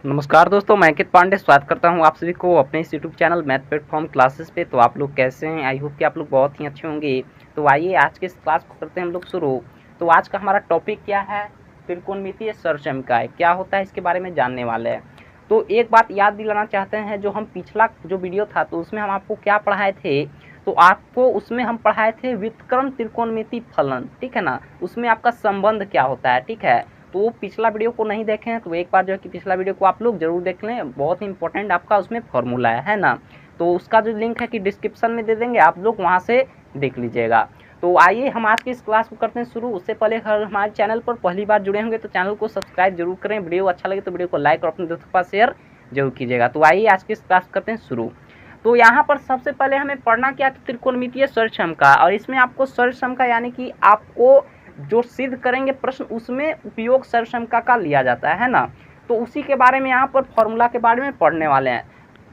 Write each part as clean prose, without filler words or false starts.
नमस्कार दोस्तों, मैं अंकित पांडे स्वागत करता हूं आप सभी को अपने इस YouTube channel math platform classes पे। तो आप लोग कैसे हैं? आई होप कि आप लोग बहुत ही अच्छे होंगे। तो आइए आज के इस क्लास को करते हैं हम लोग शुरू। तो आज का हमारा टॉपिक क्या है? त्रिकोणमितीय सरसमकाय क्या होता है, इसके बारे में जानने वाले हैं। तो एक बात याद दिलाना चाहते हैं, जो हम पिछला जो वीडियो था तो उसमें हम आपको क्या पढ़ाए थे, तो आपको उसमें हम पढ़ाए थे व्युत्क्रम त्रिकोणमितीय फलन, ठीक है ना। उसमें आपका संबंध क्या होता है, ठीक है। तो पिछला वीडियो को नहीं देखे हैं तो एक बार जो है कि पिछला वीडियो को आप लोग जरूर देख लें, बहुत ही इंपॉर्टेंट आपका उसमें फॉर्मूला है ना। तो उसका जो लिंक है कि डिस्क्रिप्शन में दे देंगे, आप लोग वहां से देख लीजिएगा। तो आइए हम आज की इस क्लास को करते हैं शुरू। उससे पहले अगर हमारे चैनल पर पहली बार जुड़े होंगे तो चैनल को सब्सक्राइब जरूर करें। वीडियो अच्छा लगे तो वीडियो को लाइक और अपने दोस्तों के पास शेयर जरूर कीजिएगा। तो आइए आज की इस क्लास करते हैं शुरू। तो यहाँ पर सबसे पहले हमें पढ़ना क्या था, त्रिकोणमितीय सरसमका। और इसमें आपको सरसमका यानी कि आपको जो सिद्ध करेंगे प्रश्न उसमें उपयोग सरसमका का लिया जाता है ना। तो उसी के बारे में यहाँ पर फॉर्मूला के बारे में पढ़ने वाले हैं।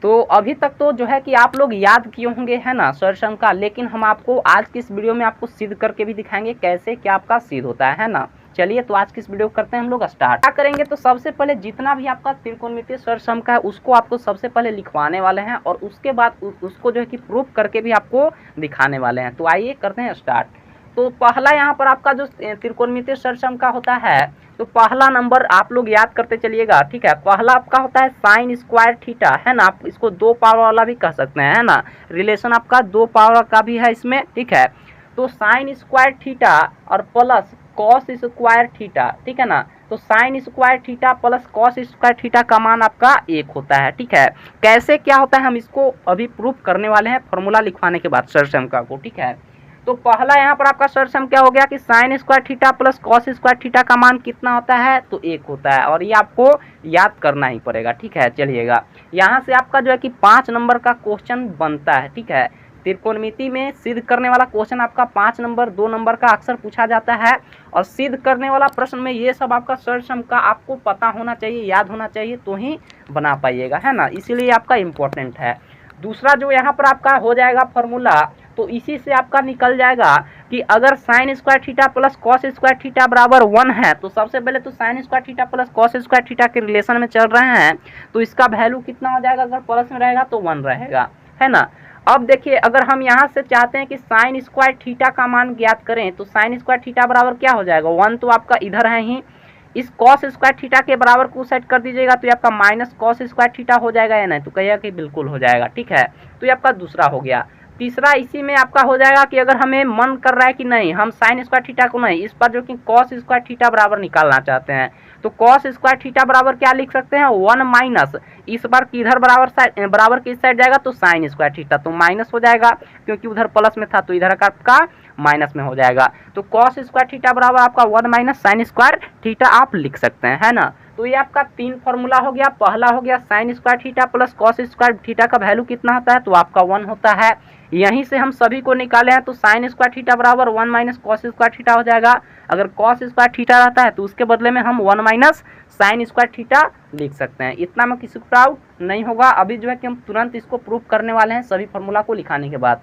तो अभी तक तो जो है कि आप लोग याद किए होंगे है ना सरसमका, लेकिन हम आपको आज की इस वीडियो में आपको सिद्ध करके भी दिखाएंगे कैसे क्या आपका सिद्ध होता है ना। चलिए तो आज की इस वीडियो करते हैं हम लोग स्टार्ट। क्या करेंगे तो सबसे पहले जितना भी आपका त्रिकोणमितीय सरसमका है उसको आपको सबसे पहले लिखवाने वाले हैं और उसके बाद उसको जो है कि प्रूफ करके भी आपको दिखाने वाले हैं। तो आइए करते हैं स्टार्ट। तो पहला यहाँ पर आपका जो त्रिकोणमितीय सरसमका होता है, तो पहला नंबर आप लोग याद करते चलिएगा, ठीक है। पहला आपका होता है साइन स्क्वायर थीटा, है ना। आप इसको दो पावर वाला भी कह सकते हैं, है ना। रिलेशन आपका दो पावर का भी है इसमें, ठीक है। तो साइन स्क्वायर थीटा और प्लस कॉस स्क्वायर थीटा, ठीक है ना। तो sine square theta plus cos square theta का मान आपका एक होता है, ठीक है। कैसे क्या होता है हम इसको अभी प्रूफ करने वाले हैं फॉर्मूला लिखवाने के बाद सरसमका को, ठीक है। तो पहला यहाँ पर आपका सरसम क्या हो गया कि sine square theta plus cos square theta का मान कितना होता है, तो एक होता है। और ये आपको याद करना ही पड़ेगा, ठीक है। चलिएगा यहाँ से आपका जो है कि 5 नंबर का क्वेश्चन बनता है, ठीक है। त्रिकोणमिति में सिद्ध करने वाला क्वेश्चन आपका 5 नंबर 2 नंबर का अक्सर पूछा जाता है। और सिद्ध करने वाला प्रश्न में ये सब आपका सरसम का आपको पता होना चाहिए, याद होना चाहिए, तो ही बना पाइएगा, है ना। इसीलिए आपका इम्पोर्टेंट है। दूसरा जो यहाँ पर आपका हो जाएगा फॉर्मूला, तो इसी से आपका निकल जाएगा कि अगर sine square theta plus cos square theta बराबर 1 है, तो सबसे पहले तो sine square theta plus cos square theta के रिलेशन में चल रहे हैं, तो इसका वैल्यू कितना हो जाएगा, अगर प्लस में रहेगा तो 1 रहेगा, है ना। अब देखिए अगर हम यहाँ से चाहते हैं कि साइन स्क्वायर थीटा का मान ज्ञात करें, तो साइन स्क्वायर थीटा बराबर क्या हो जाएगा, 1 तो आपका इधर है ही। इस कॉस स्क्वायर थीटा के बराबर को सेट कर दीजिएगा तो ये आपका माइनस कॉस स्क्वायर थीटा हो जाएगा या नहीं, तो कहिएगा कि बिल्कुल हो जाएगा, ठीक है। तो ये आपका दूसरा हो गया। तीसरा इसी में आपका हो जाएगा कि अगर हमें मन कर रहा है कि नहीं हम साइन स्क्वायर थीटा को नहीं, इस पर जो कि कॉस स्क्वायर थीटा बराबर निकालना चाहते हैं, तो कॉस स्क्वायर थीटा बराबर क्या लिख सकते हैं, 1 माइनस इस बार किधर बराबर की साइड जाएगा, तो साइन स्क्वायर थीटा, तो माइनस हो जाएगा क्योंकि उधर प्लस में था तो इधर का आपका माइनस में हो जाएगा। तो कॉस स्क्वायर थीटा बराबर आपका 1 माइनस साइन स्क्वायर थीटा आप लिख सकते हैं, है ना। तो ये आपका 3 फॉर्मूला हो गया। पहला हो गया sine square theta plus cos square theta का वैल्यू कितना होता है, तो आपका 1 होता है। यहीं से हम सभी को निकाले हैं, तो साइन स्क्वायर थीटा बराबर 1 माइनस कॉस स्क्वायर थीटा हो जाएगा। अगर कॉस स्क्वायर थीटा रहता है तो उसके बदले में हम 1 माइनस साइन स्क्वायर थीटा लिख सकते हैं। इतना में किसी को डाउट नहीं होगा। अभी जो है कि हम तुरंत इसको प्रूव करने वाले हैं सभी फॉर्मूला को लिखाने के बाद।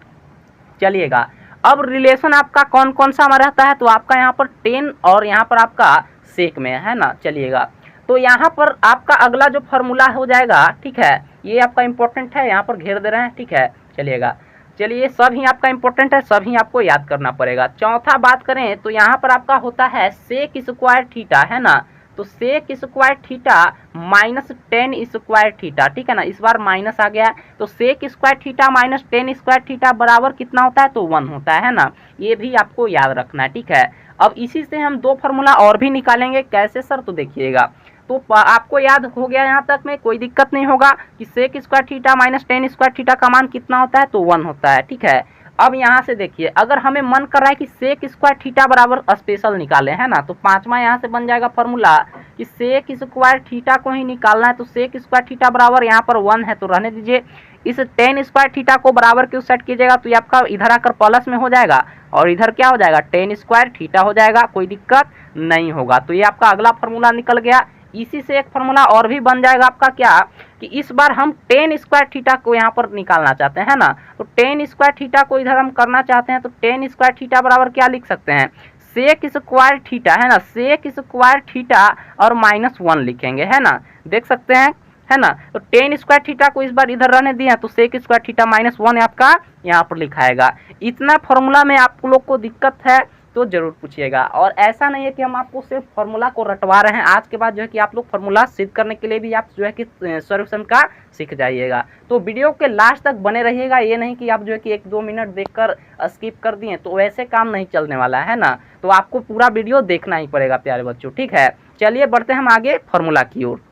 चलिएगा अब रिलेशन आपका कौन कौन सा हमारा रहता है, तो आपका यहाँ पर 10 और यहाँ पर आपका सेक में है ना। चलिएगा तो यहाँ पर आपका अगला जो फॉर्मूला हो जाएगा, ठीक है, ये आपका इंपॉर्टेंट है, यहाँ पर घेर दे रहे हैं, ठीक है। चलिए सब ही आपका इंपॉर्टेंट है, सब ही आपको याद करना पड़ेगा। चौथा बात करें तो यहाँ पर आपका होता है सेक स्क्वायर थीटा, है ना। तो sec square theta minus 10 square theta, ठीक है ना। इस बार माइनस आ गया, तो sec square theta minus 10 square theta बराबर कितना होता है, तो 1 होता है ना। ये भी आपको याद रखना है, ठीक है। अब इसी से हम 2 फॉर्मूला और भी निकालेंगे। कैसे सर, तो देखिएगा। तो आपको याद हो गया यहाँ तक में, कोई दिक्कत नहीं होगा कि sec square theta minus 10 square theta का मान कितना होता है, तो 1 होता है, ठीक है। अब यहाँ से देखिए अगर हमें मन कर रहा है कि सेक स्क्वायर थीटा बराबर स्पेशल निकाले, है ना, तो 5वां यहाँ से बन जाएगा फॉर्मूला कि सेक स्क्वायर थीटा को ही निकालना है। तो सेक स्क्वायर थीटा बराबर यहाँ पर 1 है तो रहने दीजिए। इस 10 स्क्वायर थीटा को बराबर क्यों सेट कीजिएगा, तो ये आपका इधर आकर प्लस में हो जाएगा और इधर क्या हो जाएगा 10 स्क्वायर थीटा हो जाएगा, कोई दिक्कत नहीं होगा। तो ये आपका अगला फॉर्मूला निकल गया। इसी से एक फॉर्मूला और भी बन जाएगा आपका क्या, कि इस बार हम 10 स्क्वायर थीटा को यहाँ पर निकालना चाहते हैं ना। तो 10 स्क्वायर थीटा को इधर हम करना चाहते हैं, तो 10 स्क्वायर थीटा बराबर क्या लिख सकते हैं, सेक स्क्वायर थीटा, है ना, सेक स्क्वायर थीटा और -1 लिखेंगे, है ना, देख सकते हैं, है ना। तो टेन स्क्वायर थीटा को इस बार इधर रहने दिया तो सेक स्क्वायर थीटा -1 आपका यहाँ पर लिखाएगा। इतना फॉर्मूला में आप लोग को दिक्कत है तो जरूर पूछिएगा। और ऐसा नहीं है कि हम आपको सिर्फ फॉर्मूला को रटवा रहे हैं, आज के बाद जो है कि आप लोग फॉर्मूला सिद्ध करने के लिए भी आप जो है कि सॉल्यूशन का सीख जाइएगा। तो वीडियो के लास्ट तक बने रहिएगा, ये नहीं कि आप जो है कि 1-2 मिनट देखकर स्किप कर दिए, तो वैसे काम नहीं चलने वाला है ना। तो आपको पूरा वीडियो देखना ही पड़ेगा प्यारे बच्चों, ठीक है। चलिए बढ़ते हैं हम आगे फॉर्मूला की ओर।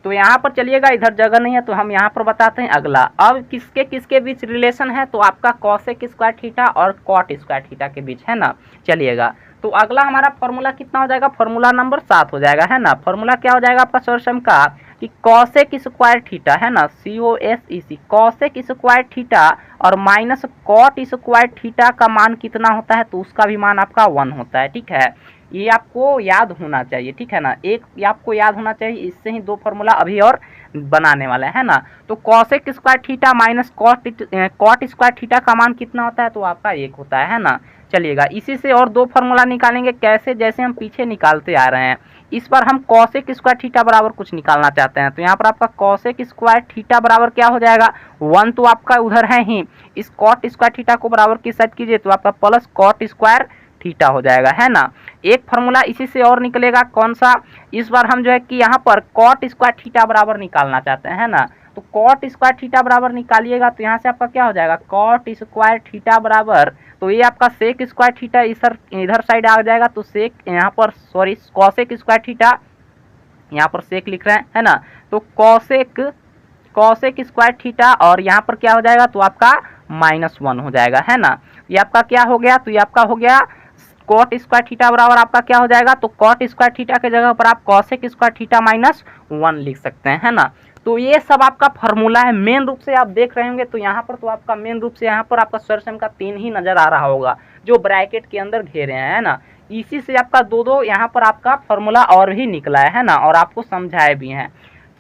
तो यहाँ पर चलिएगा, इधर जगह नहीं है तो हम यहाँ पर बताते हैं अगला। अब किसके किसके बीच रिलेशन है, तो आपका कॉसेक स्क्वायर थीटा और कॉट स्क्वायर थीटा के बीच, है ना। चलिएगा, तो अगला हमारा फॉर्मूला कितना हो जाएगा, फॉर्मूला नंबर 7 हो जाएगा, है ना। फॉर्मूला क्या हो जाएगा आपका सॉल्यूशन का कि कॉसेक स्क्वायर थीटा, है ना, COSEC, कॉसेक स्क्वायर थीटा और माइनस कॉट स्क्वायर थीटा का मान कितना होता है, तो उसका भी मान आपका 1 होता है, ठीक है। ये आपको याद होना चाहिए, ठीक है ना, एक ये आपको याद होना चाहिए। इससे ही 2 फॉर्मूला अभी और बनाने वाला है ना। तो cosec square theta minus cot square theta का मान कितना होता है, तो आपका 1 होता है ना। चलिएगा, इसी से और 2 फॉर्मूला निकालेंगे, कैसे, जैसे हम पीछे निकालते आ रहे हैं। इस बार हम कॉसेक स्क्वायर थीटा बराबर कुछ निकालना चाहते हैं, तो यहाँ पर आपका कॉसेक स्क्वायर थीटा बराबर क्या हो जाएगा, 1 तो आपका उधर है ही। इस कॉट स्क्वायर थीटा को बराबर किस साइड कीजिए, तो आपका प्लस कॉट स्क्वायर थीटा हो जाएगा, है ना। एक फॉर्मूला इसी से और निकलेगा, कौन सा, इस बार हम जो है कि यहाँ पर कॉट स्क्वायर थीटा बराबर निकालना चाहते हैं, है ना। तो कॉट स्क्वायर थीटा बराबर निकालिएगा तो यहाँ से आपका क्या हो जाएगा, कॉट स्क्वायर थीटा बराबर, तो ये आपका सेक स्क्वायर थीटा इधर साइड आ जाएगा, तो सेक यहाँ पर सॉरी कॉसेक स्क्वायर थीटा, यहाँ पर सेक लिख रहे हैं, है ना। तो कॉसेक स्क्वायर थीटा और यहाँ पर क्या हो जाएगा, तो आपका -1 हो जाएगा, है ना। ये आपका क्या हो गया, तो ये आपका हो गया कॉट स्क्वायर थीटा बराबर आपका क्या हो जाएगा, तो कॉट स्क्वायर थीटा के जगह पर आप कॉसेक स्क्वायर थीटा -1 लिख सकते हैं, है ना। तो ये सब आपका फॉर्मूला है, मेन रूप से आप देख रहे होंगे। तो यहाँ पर तो आपका मेन रूप से यहाँ पर आपका सॉल्यूशन का 3 ही नजर आ रहा होगा, जो ब्रैकेट के अंदर घेरे हैं, है ना। इसी से आपका 2-2 यहाँ पर आपका फॉर्मूला और भी निकला है ना, और आपको समझाए भी हैं।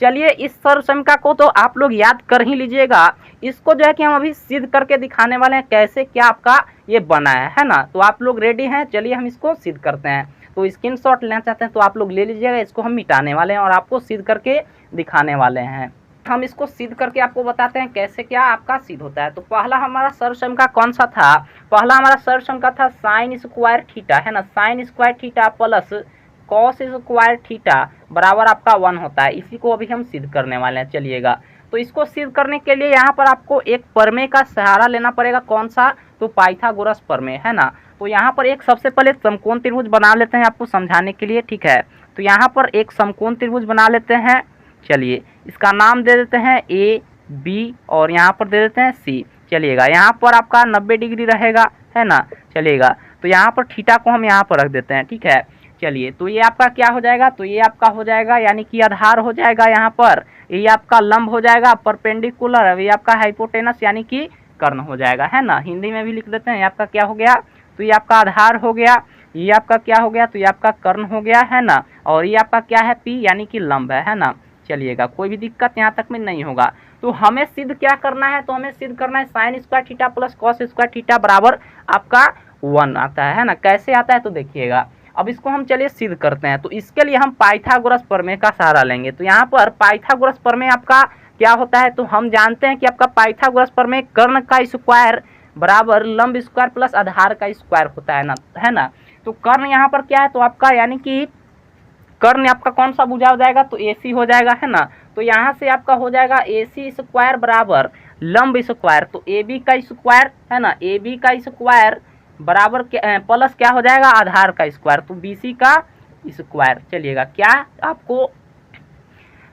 चलिए, इस समीकरण को तो आप लोग याद कर ही लीजिएगा। इसको जो है कि हम अभी सिद्ध करके दिखाने वाले हैं, कैसे क्या आपका ये बना है ना। तो आप लोग रेडी हैं, चलिए हम इसको सिद्ध करते हैं। तो स्क्रीनशॉट लेना चाहते हैं तो आप लोग ले लीजिएगा, इसको हम मिटाने वाले हैं और आपको सिद्ध करके दिखाने वाले हैं। हम इसको सिद्ध करके आपको बताते हैं कैसे क्या आपका सिद्ध होता है। तो पहला हमारा समीकरण का कौन सा था, पहला हमारा समीकरण का था साइन स्क्वायर थीटा, है ना, sine square theta plus cos square theta बराबर आपका 1 होता है। इसी को अभी हम सिद्ध करने वाले हैं। चलिएगा, तो इसको सिद्ध करने के लिए यहाँ पर आपको एक प्रमेय का सहारा लेना पड़ेगा, कौन सा, तो पाइथागोरस प्रमेय, है ना। तो यहाँ पर एक सबसे पहले समकोण त्रिभुज बना लेते हैं आपको समझाने के लिए, ठीक है। तो यहाँ पर एक समकोण त्रिभुज बना लेते हैं। चलिए, इसका नाम दे देते हैं AB और यहाँ पर दे देते हैं C। चलिएगा, यहाँ पर आपका 90 डिग्री रहेगा, है ना। चलिएगा, तो यहाँ पर थीटा को हम यहाँ पर रख देते हैं, ठीक है। चलिए, तो ये आपका क्या हो जाएगा, तो ये आपका हो जाएगा यानी कि आधार हो जाएगा, यहाँ पर ये आपका लंब हो जाएगा परपेंडिकुलर, ये आपका हाइपोटेनस यानी कि कर्ण हो जाएगा, है ना। हिंदी में भी लिख देते हैं, ये आपका क्या हो गया, तो ये आपका आधार हो गया, ये आपका क्या हो गया, तो ये आपका कर्ण हो गया, है ना। और ये आपका क्या है, P यानी कि लंब है ना। चलिएगा, कोई भी दिक्कत यहाँ तक में नहीं होगा। तो हमें सिद्ध क्या करना है, तो हमें सिद्ध करना है sine square theta plus cos square theta बराबर आपका 1 आता है ना। कैसे आता है तो देखिएगा, अब इसको हम चलिए सिद्ध करते हैं। तो इसके लिए हम पाइथागोरस प्रमेय का सहारा लेंगे। तो यहाँ पर पाइथागोरस प्रमेय आपका क्या होता है, तो हम जानते हैं कि आपका पाइथागोरस प्रमेय कर्ण का स्क्वायर बराबर लंब स्क्वायर प्लस आधार का स्क्वायर होता है ना, है ना। तो कर्ण यहाँ पर क्या है, तो आपका यानी कि कर्ण आपका कौन सा भुजा हो जाएगा, तो AC हो जाएगा, है ना। तो यहाँ से आपका हो जाएगा AC स्क्वायर बराबर लंब स्क्वायर, तो AB का स्क्वायर, है ना, AB का स्क्वायर बराबर प्लस क्या हो जाएगा, आधार का स्क्वायर, तो BC का स्क्वायर। चलिएगा, क्या आपको,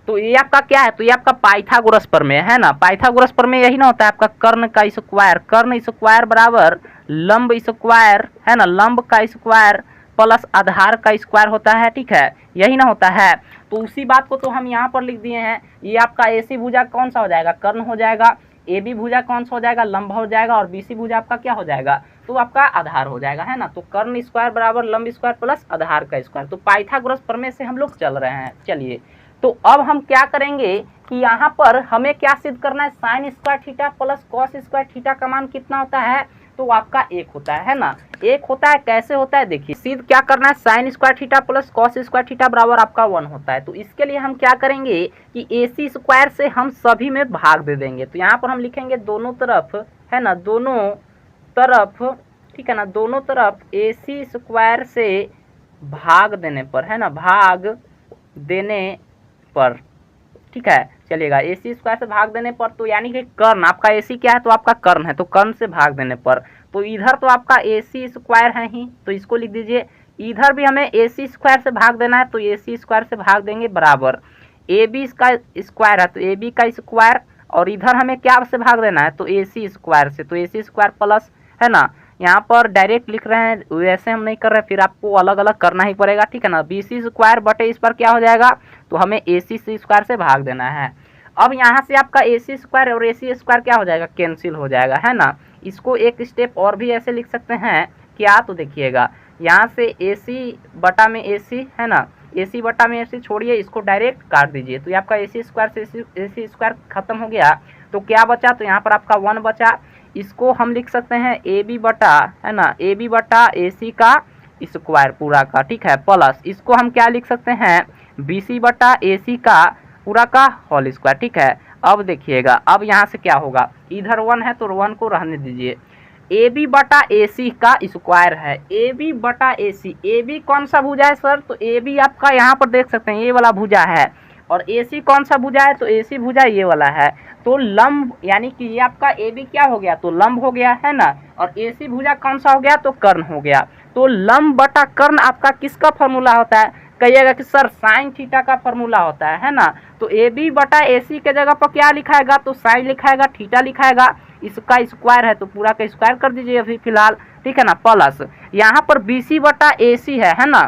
तो ये आपका क्या है, तो ये आपका पाइथागोरस प्रमेय है ना। पाइथागोरस प्रमेय यही ना होता है आपका कर्ण का स्क्वायर, कर्ण स्क्वायर बराबर लंब स्क्वायर, है ना, लंब का स्क्वायर प्लस आधार का स्क्वायर होता है, ठीक है, यही ना होता है। तो उसी बात को तो हम यहाँ पर लिख दिए हैं। ये आपका AC भुजा कौन सा हो जाएगा, कर्ण हो जाएगा, AB भुजा कौन सा हो जाएगा, लंब हो जाएगा, और BC भुजा आपका क्या हो जाएगा, तो आपका आधार हो जाएगा, है ना। तो कर्ण स्क्वायर बराबर लंब स्क्वायर प्लस आधार का स्क्वायर। तो पाइथागोरस प्रमेय से हम लोग चल रहे हैं। चलिए, तो अब हम क्या करेंगे कि यहाँ पर हमें क्या सिद्ध करना है, sine square theta plus cos square theta का मान कितना होता है, तो आपका 1 होता है ना, 1 होता है। कैसे होता है देखिए, सीधे क्या करना है, sine square theta plus cos square theta बराबर आपका 1 होता है। तो इसके लिए हम क्या करेंगे कि AC स्क्वायर से हम सभी में भाग दे देंगे। तो यहाँ पर हम लिखेंगे दोनों तरफ, है ना, दोनों तरफ, ठीक है ना, दोनों तरफ AC स्क्वायर से भाग देने पर, है ना, भाग देने पर, ठीक है। चलिएगा, AC स्क्वायर से भाग देने पर, तो यानी कि कर्ण आपका AC क्या है, तो आपका कर्ण है, तो कर्ण से भाग देने पर, तो इधर तो आपका AC स्क्वायर है ही, तो इसको लिख दीजिए। इधर भी हमें AC स्क्वायर से भाग देना है, तो AC स्क्वायर से भाग देंगे बराबर AB का स्क्वायर है, तो AB का स्क्वायर, और इधर हमें क्या से भाग देना है, तो AC स्क्वायर से, तो AC स्क्वायर प्लस, है ना, यहाँ पर डायरेक्ट लिख रहे हैं, वैसे हम नहीं कर रहे, फिर आपको अलग अलग करना ही पड़ेगा, ठीक है ना। BC स्क्वायर बटे इस पर क्या हो जाएगा, तो हमें AC स्क्वायर से भाग देना है। अब यहाँ से आपका AC स्क्वायर और AC स्क्वायर क्या हो जाएगा, कैंसिल हो जाएगा, है ना। इसको एक स्टेप और भी ऐसे लिख सकते हैं क्या, तो देखिएगा, यहाँ से AC बटा में AC, है ना, AC बटा में AC छोड़िए, इसको डायरेक्ट काट दीजिए, तो ये आपका AC स्क्वायर से AC स्क्वायर खत्म हो गया, तो क्या बचा, तो यहाँ पर आपका 1 बचा। इसको हम लिख सकते हैं AB बटा, है ना, AB बटा AC का स्क्वायर पूरा का, ठीक है, प्लस इसको हम क्या लिख सकते हैं, BC बटा AC का पूरा का होल स्क्वायर, ठीक है। अब देखिएगा, अब यहाँ से क्या होगा, इधर 1 है तो 1 को रहने दीजिए। AB बटा AC का स्क्वायर है, AB बटा AC, AB कौन सा भुजा है सर, तो AB आपका यहाँ पर देख सकते हैं ये वाला भुजा है, और AC कौन सा भुजा है, तो AC भुजा ये वाला है। तो लंब यानी कि ये आपका AB क्या हो गया, तो लंब हो गया, है ना, और AC भुजा कौन सा हो गया, तो कर्ण हो गया। तो लंब बटा कर्ण आपका किसका फॉर्मूला होता है, कहिएगा कि सर साइन थीटा का फॉर्मूला होता है ना। तो AB बटा AC के जगह पर क्या लिखाएगा, तो साइन लिखाएगा, थीटा लिखाएगा, इसका स्क्वायर है तो पूरा का स्क्वायर कर दीजिए अभी फिलहाल, ठीक है ना, प्लस यहाँ पर BC बटा AC है ना,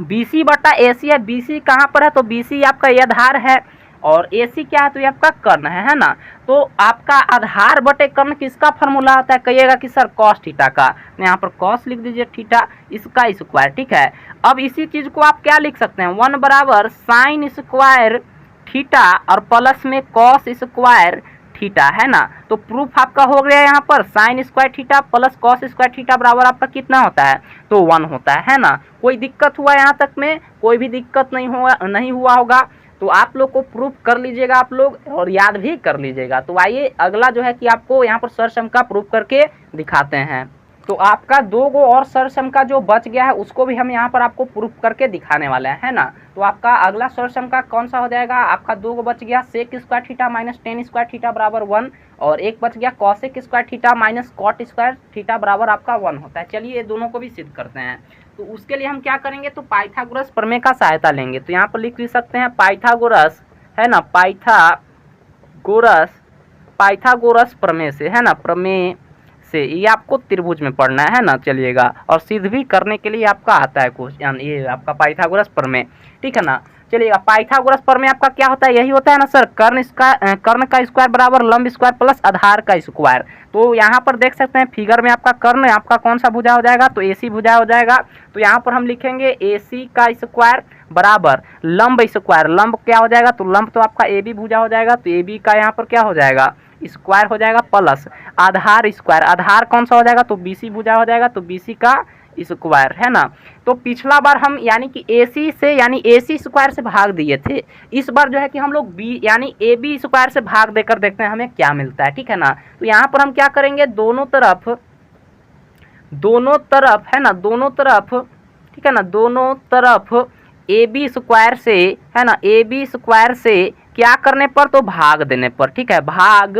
BC बटा AC है, BC कहाँ पर है, तो BC आपका ये आधार है, और AC क्या है, तो ये आपका कर्ण है ना। तो आपका आधार बटे कर्ण किसका फॉर्मूला होता है, कहिएगा कि सर कॉस थीटा का, यहाँ पर कॉस लिख दीजिए, थीटा इसका स्क्वायर, ठीक है। अब इसी चीज को आप क्या लिख सकते हैं, 1 बराबर साइन स्क्वायर थीटा और प्लस में कॉस स्क्वायर थीटा, है ना। तो प्रूफ आपका हो गया यहाँ पर, sine square theta plus cos square theta बराबर आपका कितना होता है, तो 1 होता है ना। कोई दिक्कत हुआ यहाँ तक में, कोई भी दिक्कत नहीं हुआ होगा, तो आप लोग को प्रूफ कर लीजिएगा आप लोग, और याद भी कर लीजिएगा। तो आइए अगला जो है कि आपको यहाँ पर सरसम का प्रूफ करके दिखाते हैं। तो आपका 2 गो और सरसम का जो बच गया है उसको भी हम यहाँ पर आपको प्रूफ करके दिखाने वाले हैं, है ना। तो आपका अगला सरसम का कौन सा हो जाएगा, आपका 2 गो बच गया, sec square theta minus ten square theta बराबर 1, और एक बच गया cosec square theta minus cot square theta बराबर आपका 1 होता है। चलिए ये दोनों को भी सिद्ध करते हैं। तो उसके लिए हम क्या करेंगे, तो पाइथागोरस प्रमेय का सहायता लेंगे। तो यहाँ पर लिख भी सकते हैं पाइथागोरस, है ना, पाइथागोरस प्रमेय से, है ना, प्रमेय से, ये आपको त्रिभुज में पढ़ना है ना। चलिएगा, और सिद्ध भी करने के लिए आपका आता है क्वेश्चन, ये आपका पाइथागोरस प्रमेय, ठीक है ना। चलिएगा, पाइथागोरस प्रमेय आपका क्या होता है, यही होता है ना सर, कर्ण का स्क्वायर बराबर लंब स्क्वायर प्लस आधार का स्क्वायर। तो यहाँ पर देख सकते हैं फिगर में आपका कर्ण आपका कौन सा भुजा हो जाएगा, तो AC भुजा हो जाएगा। तो यहाँ पर हम लिखेंगे AC का स्क्वायर बराबर लंब स्क्वायर, लंब क्या हो जाएगा, तो लंब तो आपका AB भुजा हो जाएगा, तो AB का यहाँ पर क्या हो जाएगा, स्क्वायर हो जाएगा, प्लस आधार स्क्वायर, आधार कौन सा हो जाएगा, तो BC भुजा हो जाएगा, तो BC का स्क्वायर, है ना। तो पिछला बार हम यानी कि AC से यानी AC स्क्वायर से भाग दिए थे, इस बार जो है कि हम लोग B यानी AB स्क्वायर से भाग देकर देखते हैं हमें क्या मिलता है, ठीक है ना। तो यहाँ पर हम क्या करेंगे, दोनों तरफ, है ना, दोनों तरफ, ठीक है ना, दोनों तरफ AB स्क्वायर से, है ना, AB स्क्वायर से क्या करने पर, तो भाग देने पर, ठीक है, भाग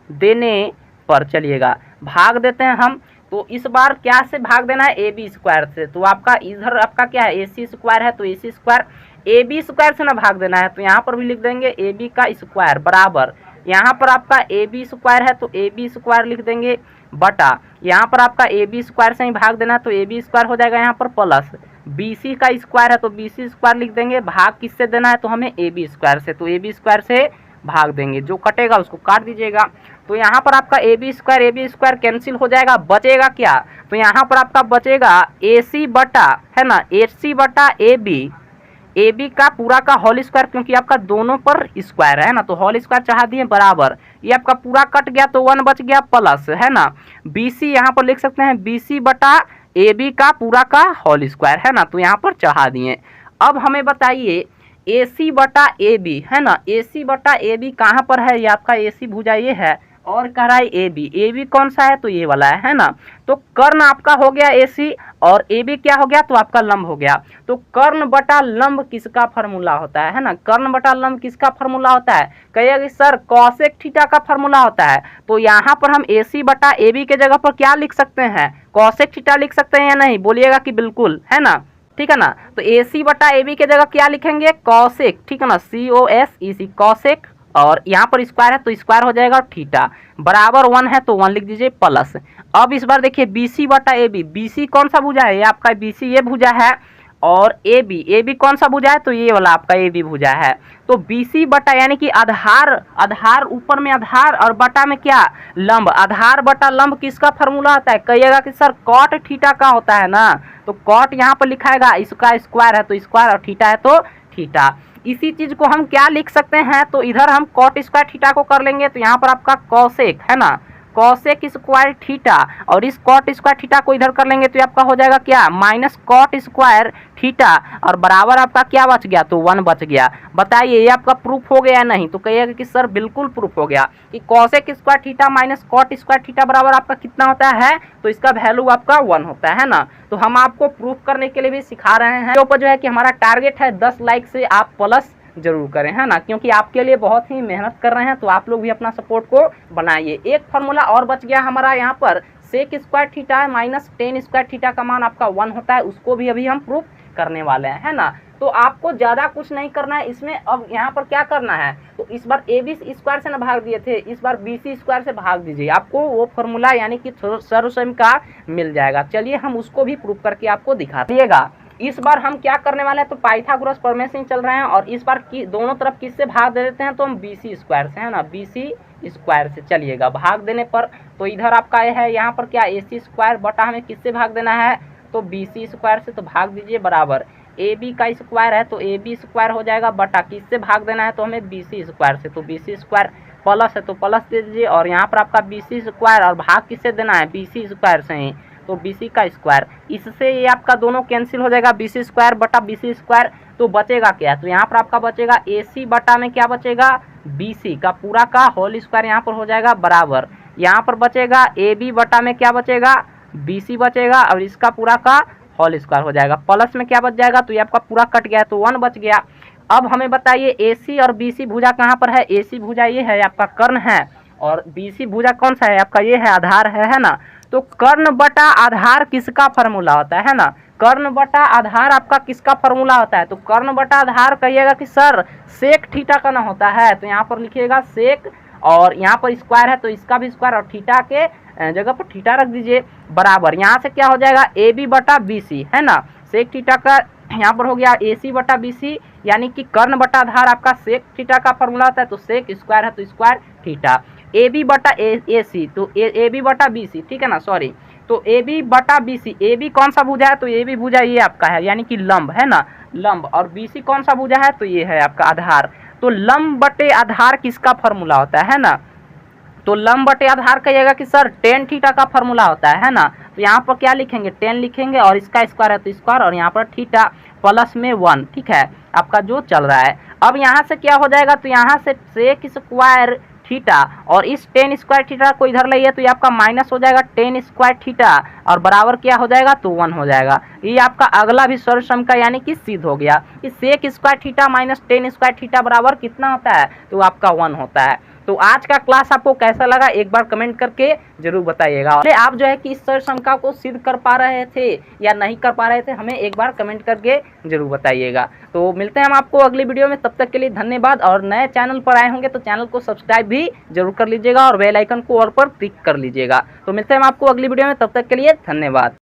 देने पर। चलिएगा, भाग देते हैं हम। तो इस बार क्या से भाग देना है, AB स्क्वायर से। तो आपका इधर आपका क्या है, AC स्क्वायर है, तो AC स्क्वायर AB स्क्वायर से ना भाग देना है, तो यहाँ पर भी लिख देंगे AB का स्क्वायर बराबर, यहाँ पर आपका AB स्क्वायर है तो AB स्क्वायर लिख देंगे, बटा यहाँ पर आपका AB स्क्वायर से ही भाग देना है, तो AB स्क्वायर हो जाएगा यहाँ पर, प्लस BC का स्क्वायर है तो BC स्क्वायर लिख देंगे, भाग किससे देना है, तो हमें AB स्क्वायर से, तो AB स्क्वायर से भाग देंगे, जो कटेगा उसको काट दीजिएगा। तो यहाँ पर आपका AB स्क्वायर कैंसिल हो जाएगा, बचेगा क्या, तो यहाँ पर आपका बचेगा AC बटा, है ना, AC बटा AB, ए बी का पूरा का होल स्क्वायर, क्योंकि आपका दोनों पर स्क्वायर है ना, तो होल स्क्वायर चढ़ा दिए बराबर, ये आपका पूरा कट गया तो 1 बच गया प्लस, है ना। बी सी यहाँ पर लिख सकते हैं बी सी बटा ए बी का पूरा का होल स्क्वायर, है ना, तो यहाँ पर चढ़ा दिए। अब हमें बताइए ए सी बटा ए बी, है ना, ए सी बटा ए बी कहाँ पर है, ये आपका ए सी भुजा ये है और कह रहा है ए बी कौन सा है, तो ये वाला है ना। तो कर्ण आपका हो गया ए सी और ए बी क्या हो गया, तो आपका लंब हो गया। तो कर्ण बटा लंब किसका फार्मूला होता है ना, कर्ण बटा लंब किसका फार्मूला होता है, कहिएगा कि सर कॉसेक थीटा का फार्मूला होता है। तो यहाँ पर हम ए सी बटा ए बी के जगह पर क्या लिख सकते हैं, कॉसेक थीटा लिख सकते हैं या नहीं, बोलिएगा कि बिल्कुल, है ना, ठीक है ना। तो ए सी बटा ए बी के जगह क्या लिखेंगे, कॉसेक, ठीक है ना, COSEC कॉसेक, और यहाँ पर स्क्वायर है तो स्क्वायर हो जाएगा, और थीटा बराबर 1 है तो 1 लिख दीजिए प्लस। अब इस बार देखिए बी सी बटा ए बी, बी सी कौन सा भुजा है, ये आपका बी सी ये भुजा है, और ए बी कौन सा भुजा है, तो ये वाला आपका ए बी भुजा है। तो बी सी बटा यानी कि आधार ऊपर में आधार और बटा में क्या, लंब, आधार बटा लंब किसका फार्मूला होता है, कहिएगा कि सर कॉट थीटा का होता है ना। तो कॉट यहाँ पर लिखाएगा, इसका स्क्वायर है तो स्क्वायर और थीटा है तो थीटा। इसी चीज को हम क्या लिख सकते हैं, तो इधर हम कॉट स्क्वायर थीटा को कर लेंगे, तो यहाँ पर आपका कॉसेक, है ना, कॉसेक स्क्वायर थीटा, और इस कॉट स्क्वायर थीटा को इधर कर लेंगे तो आपका हो जाएगा क्या, माइनस कॉट स्क्वायर थीटा, और बराबर आपका क्या बच गया, तो 1 बच गया। बताइए ये आपका प्रूफ हो गया नहीं, तो कहिएगा कि सर बिल्कुल प्रूफ हो गया कि cosec square theta minus cot square theta बराबर आपका कितना होता है, तो इसका वैल्यू आपका 1 होता है ना। तो हम आपको प्रूफ करने के लिए भी सिखा रहे हैं। ऊपर जो है कि हमारा टारगेट है 10 लाइक से आप प्लस जरूर करें, है ना, क्योंकि आपके लिए बहुत ही मेहनत कर रहे हैं, तो आप लोग भी अपना सपोर्ट को बनाइए। एक फार्मूला और बच गया हमारा यहाँ पर, sec square theta minus ten square theta का मान आपका 1 होता है, उसको भी अभी हम प्रूफ करने वाले हैं, है ना। तो आपको ज़्यादा कुछ नहीं करना है इसमें। अब यहाँ पर क्या करना है, तो इस बार ए बी स्क्वायर से ना भाग दिए थे, इस बार बी सी स्क्वायर से भाग दीजिए, आपको वो फार्मूला यानी कि सर्वसम का मिल जाएगा। चलिए हम उसको भी प्रूफ करके आपको दिखा दिएगा। इस बार हम क्या करने वाले हैं, तो पाइथागोरस प्रमेय से ही चल रहे हैं, और इस बार दोनों तरफ किससे भाग दे देते हैं, तो हम बी सी स्क्वायर से, है ना, बी सी स्क्वायर से। चलिएगा भाग देने पर तो इधर आपका है यहाँ पर क्या, ए सी स्क्वायर बटा हमें किससे भाग देना है, तो बी सी स्क्वायर से, तो भाग दीजिए बराबर ए बी का स्क्वायर है तो ए बी स्क्वायर हो जाएगा, बटा किससे भाग देना है, तो हमें बी सी स्क्वायर से, तो बी सी स्क्वायर प्लस है तो प्लस दे दीजिए, और यहाँ पर आपका बी सी स्क्वायर और भाग किससे देना है, बी सी स्क्वायर से ही, तो बी सी का स्क्वायर, इससे ये आपका दोनों कैंसिल हो जाएगा, बी सी स्क्वायर बटा बी सी स्क्वायर, तो बचेगा क्या, तो यहाँ पर आपका बचेगा ए सी बटा में क्या बचेगा, बी सी का पूरा का होल स्क्वायर यहाँ पर हो जाएगा बराबर, यहाँ पर बचेगा ए बी बटा में क्या बचेगा, बी सी बचेगा, और इसका पूरा का होल स्क्वायर हो जाएगा, प्लस में क्या बच जाएगा, तो ये आपका पूरा कट गया तो 1 बच गया। अब हमें बताइए ए सी और बी सी भुजा कहाँ पर है, ए सी भुजा ये है आपका कर्ण है, और बी सी भुजा कौन सा है आपका, ये है आधार है ना। तो कर्ण बटा आधार किसका फार्मूला होता है ना, कर्ण बटा आधार आपका किसका फार्मूला होता है, तो कर्ण बटा आधार कहिएगा कि सर सेक थीटा का ना होता है, तो यहाँ पर लिखिएगा सेक, और यहाँ पर स्क्वायर है तो इसका भी स्क्वायर, और थीटा के जगह पर थीटा रख दीजिए बराबर, यहाँ से क्या हो जाएगा ए बी बटा बी सी, है ना, सेक थीटा का यहाँ पर हो गया ए सी बटा बी सी, यानी कि कर्ण बटा आधार आपका सेक थीटा का फार्मूला होता है, तो सेक स्क्वायर है तो स्क्वायर थीटा, ए बी बटा ए सी, तो ए बी बटा बी सी, ठीक है ना, सॉरी, तो ए बी बटा बी सी, ए बी कौन सा भुजा है, तो ए बी भुजा ये आपका है यानी कि लंब, है ना, लंब, और बी सी कौन सा भुजा है, तो ये है आपका आधार। तो लंब बटे आधार किसका फार्मूला होता है ना, तो लंब बटे आधार कहिएगा कि सर टेन थीटा का फार्मूला होता है ना। तो यहाँ पर क्या लिखेंगे, 10 लिखेंगे, और इसका स्क्वायर है तो स्क्वायर, और यहाँ पर थीटा प्लस में 1, ठीक है, आपका जो चल रहा है। अब यहाँ से क्या हो जाएगा, तो यहाँ से सेक स्क्वायर थीटा, और इस 10 स्क्वायर थीटा को इधर लाइए तो ये आपका माइनस हो जाएगा 10 स्क्वायर थीटा, और बराबर क्या हो जाएगा, तो 1 हो जाएगा। ये आपका अगला भी सर्वसम का यानी कि सिद्ध हो गया कि sec square theta minus 10 square theta बराबर कितना होता है, तो आपका 1 होता है। तो आज का क्लास आपको कैसा लगा एक बार कमेंट करके जरूर बताइएगा। आप जो है कि इस सर्वसमता को सिद्ध कर पा रहे थे या नहीं कर पा रहे थे, हमें एक बार कमेंट करके जरूर बताइएगा। तो मिलते हैं हम आपको अगली वीडियो में, तब तक के लिए धन्यवाद। और नए चैनल पर आए होंगे तो चैनल को सब्सक्राइब भी जरूर कर लीजिएगा, और बेल आइकन को ऑल पर क्लिक कर लीजिएगा। तो मिलते हैं हम आपको अगली वीडियो में, तब तक के लिए धन्यवाद।